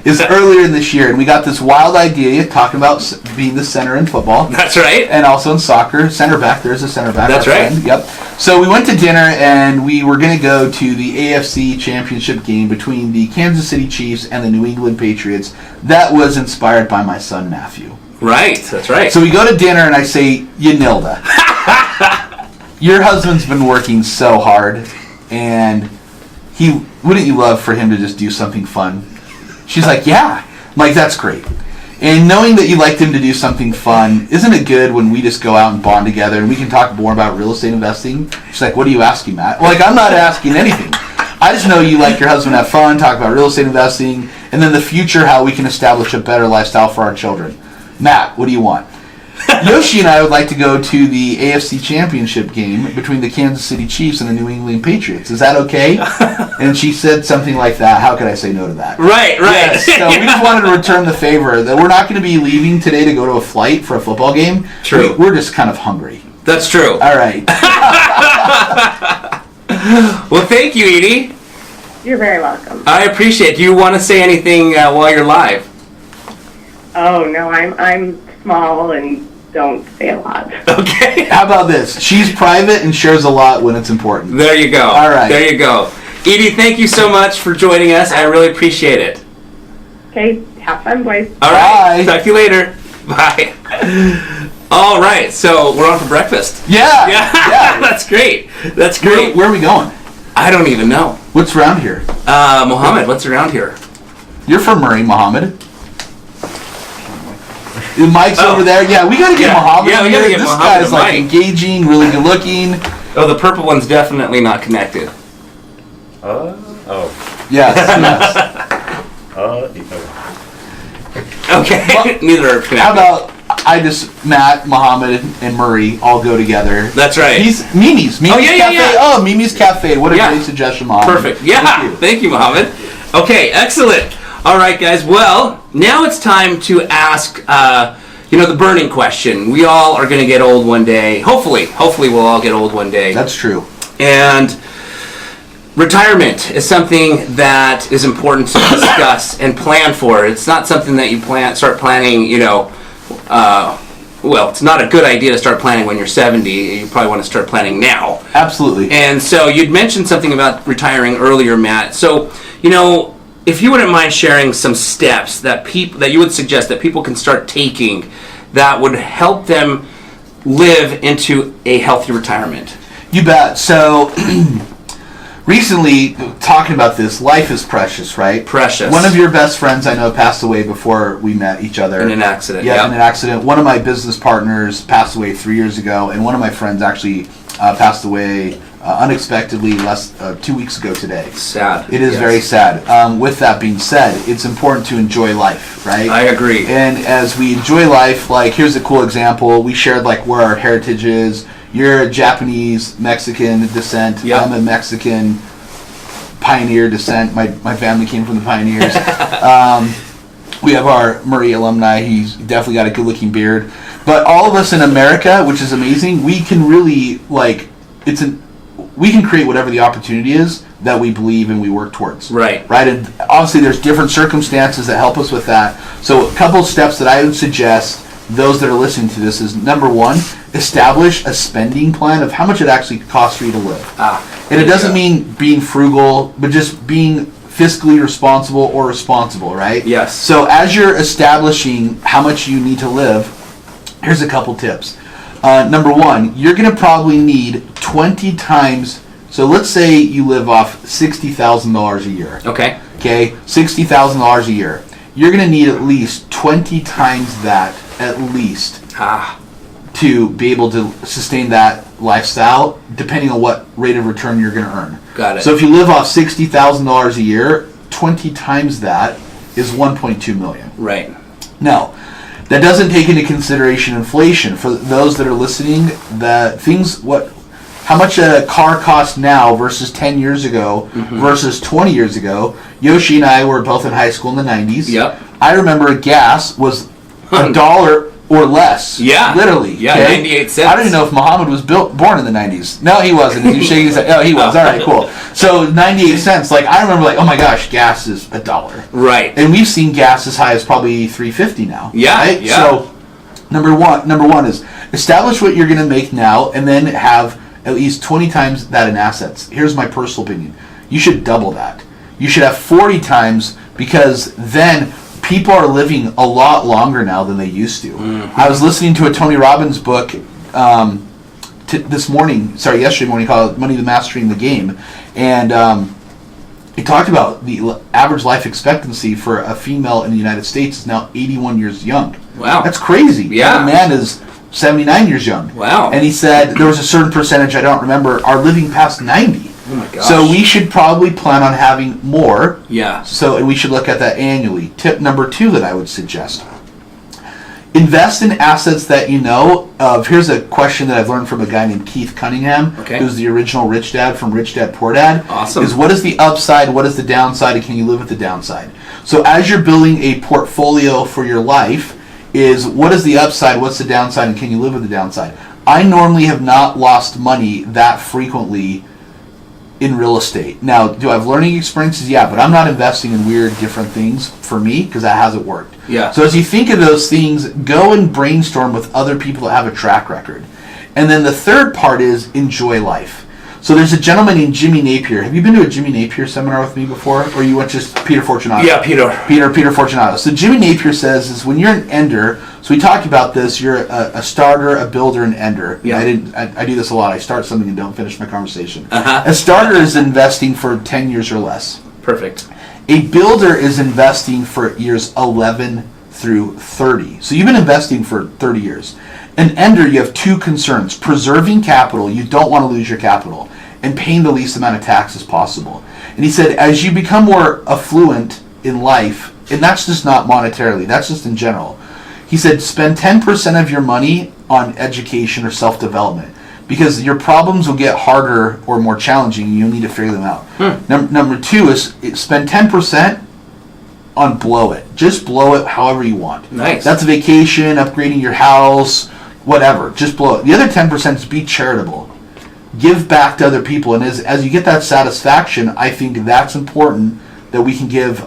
It's earlier in this year, and we got this wild idea talking about being the center in football. That's right. And also in soccer, center back. There's a center back. That's our right. friend. Yep. So we went to dinner, and we were going to go to the AFC Championship game between the Kansas City Chiefs and the New England Patriots. That was inspired by my son Matthew. Right. That's right. So we go to dinner, and I say, Yanilda, your husband's been working so hard, and wouldn't you love for him to just do something fun? She's like, yeah. I'm like, that's great. And knowing that you liked him to do something fun, isn't it good when we just go out and bond together and we can talk more about real estate investing? She's like, what are you asking, Matt? Like, I'm not asking anything. I just know you like your husband to have fun, talk about real estate investing, and then the future, how we can establish a better lifestyle for our children. Matt, what do you want? Yoshi and I would like to go to the AFC Championship game between the Kansas City Chiefs and the New England Patriots. Is that okay? And she said something like that. How could I say no to that? Right. Yes, so we just wanted to return the favor. That we're not going to be leaving today to go to a flight for a football game. True. We're just kind of hungry. That's true. All right. Well, thank you, Edie. You're very welcome. I appreciate it. Do you want to say anything while you're live? Oh no, I'm small and don't say a lot. Okay. How about this? She's private and shares a lot when it's important. There you go. All right. There you go. Edie, thank you so much for joining us. I really appreciate it. Okay, have fun, boys. All right. Bye. Talk to you later. Bye. All right, so we're on for breakfast. Yeah. Yeah. That's great. That's great. Where are we going? I don't even know. What's around here? Mohammed, what's around here? You're from Murray, Mohammed. The mic's over there. Yeah, we gotta get Mohammed. Yeah, we gotta get this Mohammed guy's a like mic. engaging, really good looking. Oh, the purple one's definitely not connected. Yes. Okay, neither are connected. How about Matt, Mohammed, and Murray all go together? That's right. He's Mimi's yeah, Cafe. yeah. Oh, Mimi's Cafe. What a Yeah. great suggestion, Mohammed. Perfect. Yeah. Thank you, Mohammed. Okay, excellent. All right, guys. Well, now it's time to ask, the burning question. We all are going to get old one day. Hopefully we'll all get old one day. That's true. And retirement is something that is important to discuss and plan for. It's not something that you start planning, it's not a good idea to start planning when you're 70. You probably want to start planning now. Absolutely. And so you'd mentioned something about retiring earlier, Matt. So, if you wouldn't mind sharing some steps that you would suggest that people can start taking that would help them live into a healthy retirement. You bet. So, recently, talking about this, life is precious, right? Precious. One of your best friends I know passed away before we met each other. In an accident. Yeah, in an accident. One of my business partners passed away 3 years ago, and one of my friends actually passed away unexpectedly 2 weeks ago today. Sad. It is very sad. With that being said, it's important to enjoy life, right? I agree. And as we enjoy life, here's a cool example. We shared where our heritage is. You're a Japanese Mexican descent. Yep. I'm a Mexican pioneer descent. My family came from the pioneers. We have our Murray alumni. He's definitely got a good-looking beard. But all of us in America, which is amazing, we can really we can create whatever the opportunity is that we believe and we work towards. Right. Right. And obviously, there's different circumstances that help us with that. So, a couple of steps that I would suggest those that are listening to this is, number one, establish a spending plan of how much it actually costs for you to live. And it doesn't mean being frugal, but just being fiscally responsible or responsible, right? Yes. So as you're establishing how much you need to live, here's a couple tips. Number one, you're going to probably need 20 times. So let's say you live off $60,000 a year. Okay. Okay, $60,000 a year. You're going to need at least 20 times that, at least, to be able to sustain that lifestyle, depending on what rate of return you're going to earn. Got it. So if you live off $60,000 a year, 20 times that is $1.2 million. Right. Now, that doesn't take into consideration inflation. For those that are listening, how much a car costs now versus 10 years ago versus 20 years ago. Yoshi and I were both in high school in the 90s. Yep. I remember gas was $1 or less. Yeah. Literally. Yeah, okay? 98 cents. I don't even know if Muhammad was born in the 90s. No, he wasn't. He was shaking his head. Oh, he was. All right, cool. So 98 cents. I remember oh my gosh, gas is $1. Right. And we've seen gas as high as probably $3.50 now. Yeah. Right? Yeah. So number one is establish what you're going to make now, and then have at least 20 times that in assets. Here's my personal opinion. You should double that. You should have 40 times, because then people are living a lot longer now than they used to. I was listening to a Tony Robbins book yesterday morning, called Money, the Mastering the Game. And he talked about the average life expectancy for a female in the United States is now 81 years young. Wow. That's crazy. Yeah. And a man is 79 years young. Wow. And he said there was a certain percentage, I don't remember, are living past 90. Oh my gosh. So we should probably plan on having more. Yeah. So we should look at that annually. Tip number 2 that I would suggest. Invest in assets that you know of. Here's a question that I've learned from a guy named Keith Cunningham, who's the original Rich Dad from Rich Dad Poor Dad. Awesome. Is what is the upside, what is the downside, and can you live with the downside? So as you're building a portfolio for your life, is what is the upside, what's the downside, and can you live with the downside? I normally have not lost money that frequently in real estate. Now, do I have learning experiences? Yeah, but I'm not investing in weird different things for me, because that hasn't worked. Yeah. So as you think of those things, go and brainstorm with other people that have a track record. And then the third part is enjoy life. So there's a gentleman named Jimmy Napier. Have you been to a Jimmy Napier seminar with me before, or you went just Peter Fortunato? Yeah, Peter Fortunato. So Jimmy Napier says is when you're an ender. So we talked about this. You're a starter, a builder, an ender. Yeah. I do this a lot. I start something and don't finish my conversation. Uh-huh. A starter is investing for 10 years or less. Perfect. A builder is investing for years 11 through 30. So you've been investing for 30 years. An ender, you have two concerns: preserving capital. You don't want to lose your capital, and paying the least amount of tax as possible. And he said, as you become more affluent in life, and that's just not monetarily, that's just in general, he said, spend 10% of your money on education or self-development, because your problems will get harder or more challenging, and you'll need to figure them out. Number two is spend 10% on blow it. Just blow it however you want. Nice. That's a vacation, upgrading your house, whatever. Just blow it. The other 10% is be charitable. Give back to other people, and as you get that satisfaction, I think that's important, that we can give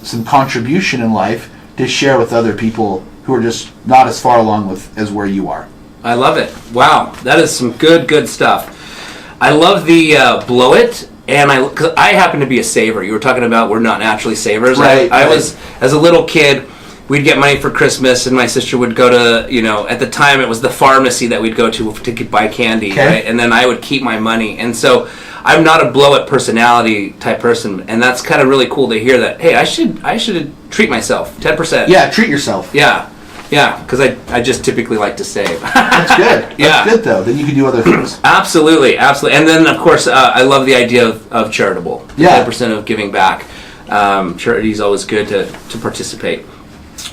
some contribution in life to share with other people who are just not as far along as where you are. I love it. Wow, that is some good stuff. I love the blow it, and cause I happen to be a saver. You were talking about we're not naturally savers. Right. I was, as a little kid, we'd get money for Christmas, and my sister would go to, at the time it was the pharmacy that we'd go to buy candy, okay. Right? And then I would keep my money. And so I'm not a blow it personality type person, and that's kind of really cool to hear that. Hey, I should treat myself. 10%. Yeah, treat yourself. Yeah, because I just typically like to save. That's good. Yeah. That's good, though. Then you can do other things. Absolutely. And then, of course, I love the idea of charitable. Yeah. 10% of giving back. Charity is always good to participate.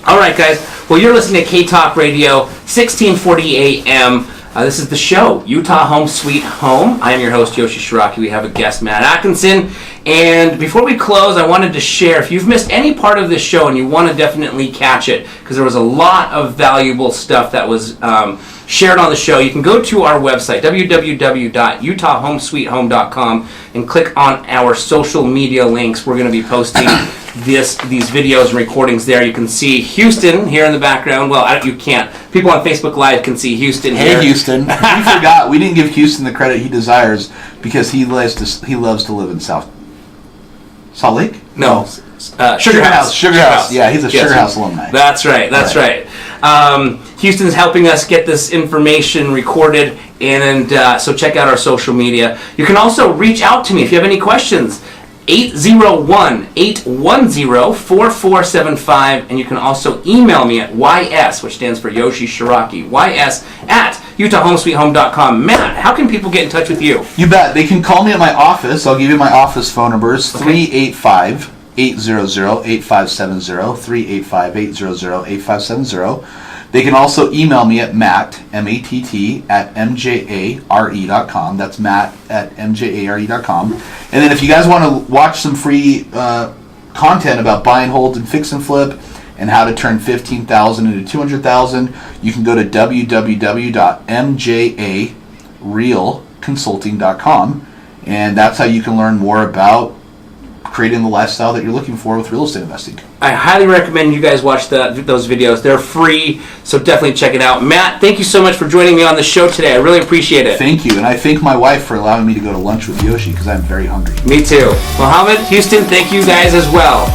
All right, guys. Well, you're listening to KTALK Radio, 1640 AM. This is the show, Utah Home Sweet Home. I am your host, Yoshi Shiraki. We have a guest, Matt Atkinson. And before we close, I wanted to share, if you've missed any part of this show and you want to definitely catch it, because there was a lot of valuable stuff that was shared on the show, you can go to our website, www.utahhomesweethome.com, and click on our social media links. We're going to be posting these videos and recordings there. You can see Houston here in the background. Well, you can't. People on Facebook Live can see Houston here. Hey, Houston. We forgot. We didn't give Houston the credit he desires because he loves to live in Salt Lake? No. Sugar House. Yeah, he's a Sugar House alumni. That's right. Houston's helping us get this information recorded, and so check out our social media. You can also reach out to me if you have any questions. 801-810-4475, and you can also email me at YS, which stands for Yoshi Shiraki, YS@UtahHomeSweetHome.com. Matt, how can people get in touch with you? You bet. They can call me at my office. I'll give you my office phone number. It's 385-800-8570, 385-800-8570. They can also email me at Matt, M-A-T-T, at MJARE.com. That's Matt at MJARE.com. And then if you guys want to watch some free content about buy and hold and fix and flip and how to turn $15,000 into $200,000, you can go to www.mjarealconsulting.com, and that's how you can learn more about creating the lifestyle that you're looking for with real estate investing. I highly recommend you guys watch those videos. They're free, so definitely check it out. Matt, thank you so much for joining me on the show today. I really appreciate it. Thank you, and I thank my wife for allowing me to go to lunch with Yoshi because I'm very hungry. Me too. Mohammed, Houston, thank you guys as well.